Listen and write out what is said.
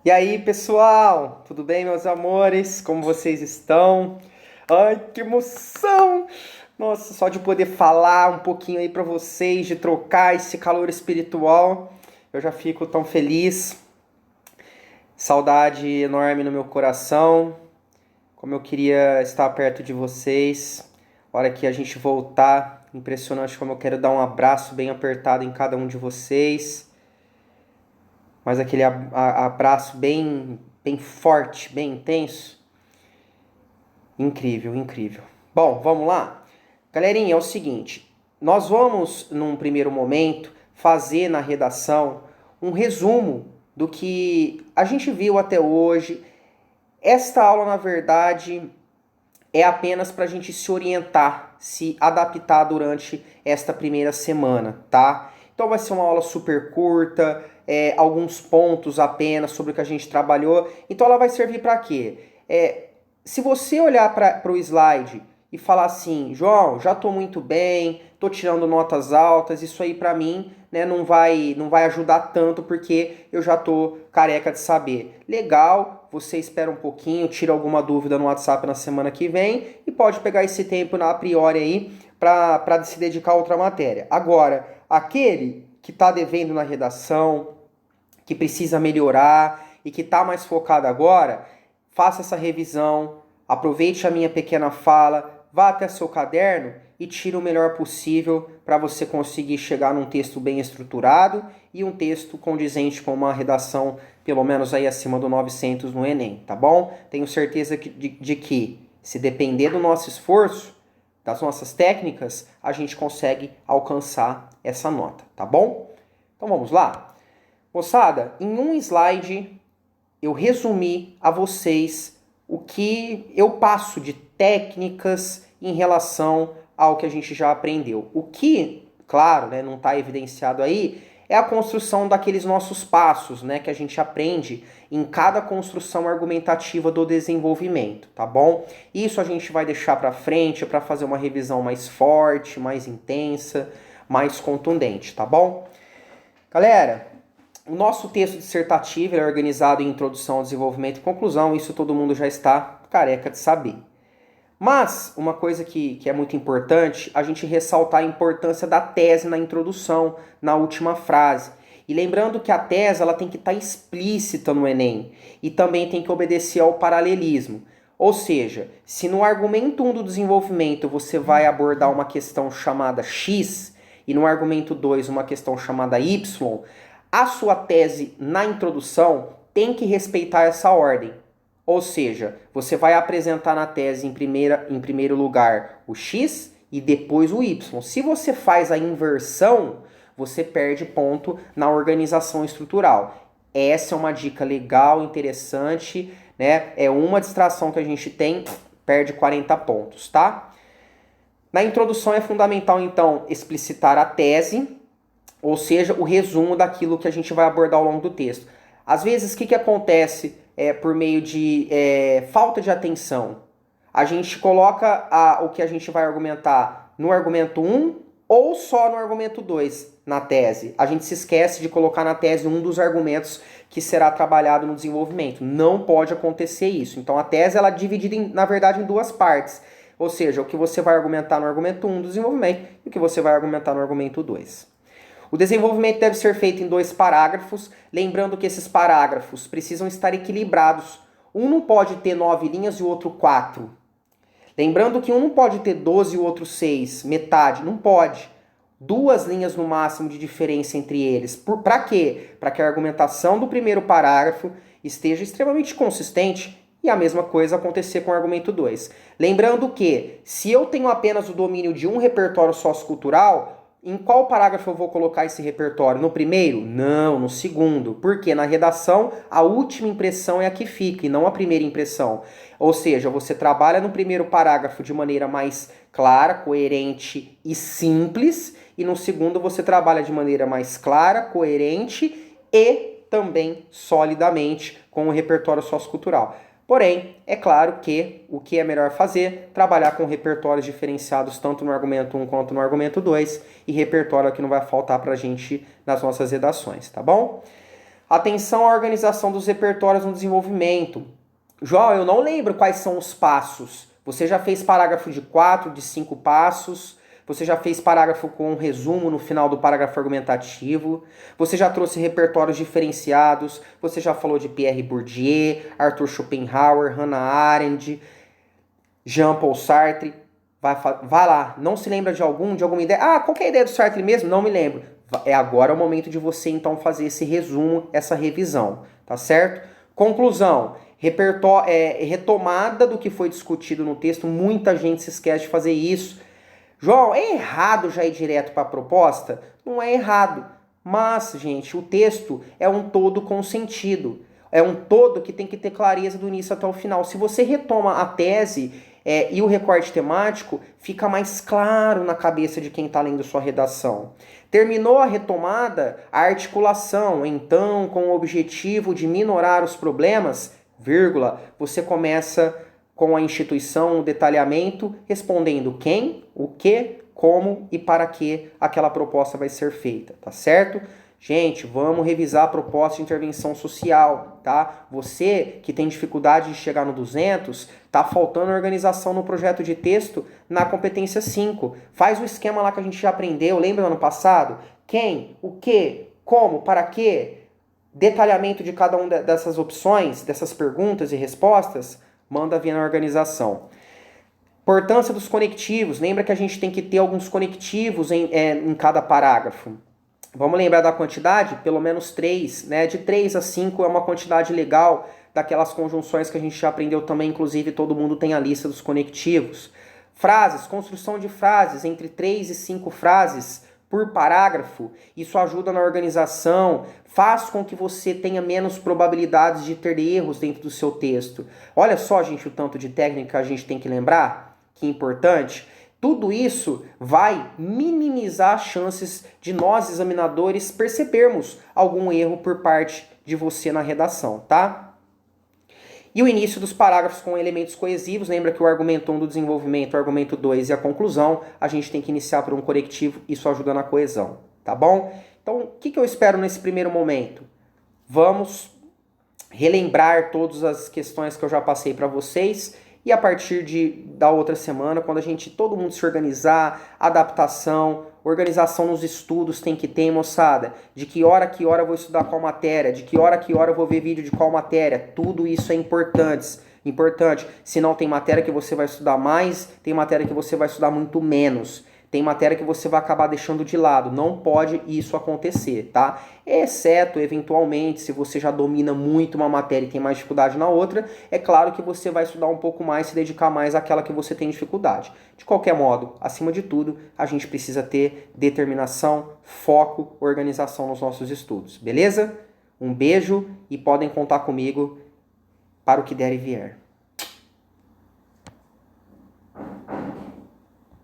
E aí, pessoal? Tudo bem, meus amores? Como vocês estão? Ai, que emoção! Nossa, só de poder falar um pouquinho aí pra vocês, de trocar esse calor espiritual, eu já fico tão feliz. Saudade enorme no meu coração. Como eu queria estar perto de vocês. A hora que a gente voltar, impressionante como eu quero dar um abraço bem apertado em cada um de vocês. Mas aquele abraço bem forte, bem intenso. Incrível, incrível. Bom, vamos lá? Galerinha, é o seguinte. Nós vamos, num primeiro momento, fazer na redação um resumo do que a gente viu até hoje. Esta aula, na verdade, é apenas para a gente se orientar, se adaptar durante esta primeira semana, tá? Então vai ser uma aula super curta, alguns pontos apenas sobre o que a gente trabalhou. Então ela vai servir para quê? Se você olhar para o slide e falar assim, João, já estou muito bem, estou tirando notas altas, isso aí para mim, né, não vai ajudar tanto porque eu já estou careca de saber. Legal, você espera um pouquinho, tira alguma dúvida no WhatsApp na semana que vem e pode pegar esse tempo a priori aí para se dedicar a outra matéria. Agora, aquele que está devendo na redação, que precisa melhorar e que está mais focado agora, faça essa revisão, aproveite a minha pequena fala, vá até seu caderno e tire o melhor possível para você conseguir chegar num texto bem estruturado e um texto condizente com uma redação pelo menos aí acima do 900 no Enem, tá bom? Tenho certeza de que, se depender do nosso esforço, das nossas técnicas, a gente consegue alcançar essa nota, tá bom? Então vamos lá? Moçada, em um slide eu resumi a vocês o que eu passo de técnicas em relação ao que a gente já aprendeu. O que, claro, né, não está evidenciado aí, é a construção daqueles nossos passos, né, que a gente aprende em cada construção argumentativa do desenvolvimento, tá bom? Isso a gente vai deixar para frente para fazer uma revisão mais forte, mais intensa, mais contundente, tá bom? Galera, o nosso texto dissertativo é organizado em introdução, desenvolvimento e conclusão, isso todo mundo já está careca de saber. Mas, uma coisa que é muito importante, a gente ressaltar a importância da tese na introdução, na última frase. E lembrando que a tese ela tem que estar explícita no Enem e também tem que obedecer ao paralelismo. Ou seja, se no argumento 1 do desenvolvimento você vai abordar uma questão chamada X e no argumento 2 uma questão chamada Y, a sua tese na introdução tem que respeitar essa ordem. Ou seja, você vai apresentar na tese em primeiro lugar o X e depois o Y. Se você faz a inversão, você perde ponto na organização estrutural. Essa é uma dica legal, interessante, né? É uma distração que a gente tem, perde 40 pontos, tá? Na introdução é fundamental, então, explicitar a tese, ou seja, o resumo daquilo que a gente vai abordar ao longo do texto. Às vezes, o que acontece por meio de falta de atenção? A gente coloca o que a gente vai argumentar no argumento 1 ou só no argumento 2 na tese. A gente se esquece de colocar na tese um dos argumentos que será trabalhado no desenvolvimento. Não pode acontecer isso. Então a tese ela é dividida, na verdade, em duas partes. Ou seja, o que você vai argumentar no argumento 1 do desenvolvimento e o que você vai argumentar no argumento 2. O desenvolvimento deve ser feito em 2 parágrafos, lembrando que esses parágrafos precisam estar equilibrados. Um não pode ter 9 linhas e o outro 4. Lembrando que um não pode ter 12 e o outro 6, metade, não pode. 2 linhas no máximo de diferença entre eles. Para quê? Para que a argumentação do primeiro parágrafo esteja extremamente consistente e a mesma coisa acontecer com o argumento 2. Lembrando que, se eu tenho apenas o domínio de um repertório sociocultural, em qual parágrafo eu vou colocar esse repertório? No primeiro? Não, no segundo. Porque na redação, a última impressão é a que fica e não a primeira impressão. Ou seja, você trabalha no primeiro parágrafo de maneira mais clara, coerente e simples, e no segundo você trabalha de maneira mais clara, coerente e também solidamente com o repertório sociocultural. Porém, é claro que o que é melhor fazer, trabalhar com repertórios diferenciados tanto no argumento 1 quanto no argumento 2, e repertório que não vai faltar pra gente nas nossas redações, tá bom? Atenção à organização dos repertórios no desenvolvimento. João, eu não lembro quais são os passos. Você já fez parágrafo de 4, de 5 passos. Você já fez parágrafo com um resumo no final do parágrafo argumentativo. Você já trouxe repertórios diferenciados. Você já falou de Pierre Bourdieu, Arthur Schopenhauer, Hannah Arendt, Jean-Paul Sartre. Vai lá. Não se lembra de alguma ideia? Ah, qual que é a ideia do Sartre mesmo? Não me lembro. É agora o momento de você então fazer esse resumo, essa revisão, tá certo? Conclusão. Retomada do que foi discutido no texto. Muita gente se esquece de fazer isso. João, é errado já ir direto para a proposta? Não é errado. Mas, gente, o texto é um todo com sentido. É um todo que tem que ter clareza do início até o final. Se você retoma a tese e o recorte temático, fica mais claro na cabeça de quem está lendo sua redação. Terminou a retomada, a articulação, então, com o objetivo de minorar os problemas, vírgula, você começa com a instituição, o detalhamento, respondendo quem, o que, como e para que aquela proposta vai ser feita, tá certo? Gente, vamos revisar a proposta de intervenção social, tá? Você que tem dificuldade de chegar no 200, tá faltando organização no projeto de texto na competência 5. Faz o esquema lá que a gente já aprendeu, lembra do ano passado? Quem, o que, como, para que, detalhamento de cada uma dessas opções, dessas perguntas e respostas, manda vir na organização. Importância dos conectivos. Lembra que a gente tem que ter alguns conectivos em cada parágrafo. Vamos lembrar da quantidade? Pelo menos 3, né? De 3 a 5 é uma quantidade legal daquelas conjunções que a gente já aprendeu também, inclusive todo mundo tem a lista dos conectivos. Frases, construção de frases, entre 3 e 5 frases por parágrafo. Isso ajuda na organização, faz com que você tenha menos probabilidades de ter erros dentro do seu texto. Olha só, gente, o tanto de técnica que a gente tem que lembrar, que é importante. Tudo isso vai minimizar as chances de nós, examinadores, percebermos algum erro por parte de você na redação, tá? E o início dos parágrafos com elementos coesivos, lembra que o argumento 1 do desenvolvimento, o argumento 2 e a conclusão, a gente tem que iniciar por um conectivo, isso ajuda na coesão, tá bom? Então, o que eu espero nesse primeiro momento? Vamos relembrar todas as questões que eu já passei para vocês. E a partir da outra semana, quando todo mundo se organizar, adaptação, organização nos estudos tem que ter, moçada. De que hora eu vou estudar qual matéria, de que hora eu vou ver vídeo de qual matéria. Tudo isso é importante. Se não tem matéria que você vai estudar mais, tem matéria que você vai estudar muito menos. Tem matéria que você vai acabar deixando de lado. Não pode isso acontecer, tá? Exceto, eventualmente, se você já domina muito uma matéria e tem mais dificuldade na outra, é claro que você vai estudar um pouco mais, se dedicar mais àquela que você tem dificuldade. De qualquer modo, acima de tudo, a gente precisa ter determinação, foco, organização nos nossos estudos, beleza? Um beijo e podem contar comigo para o que der e vier.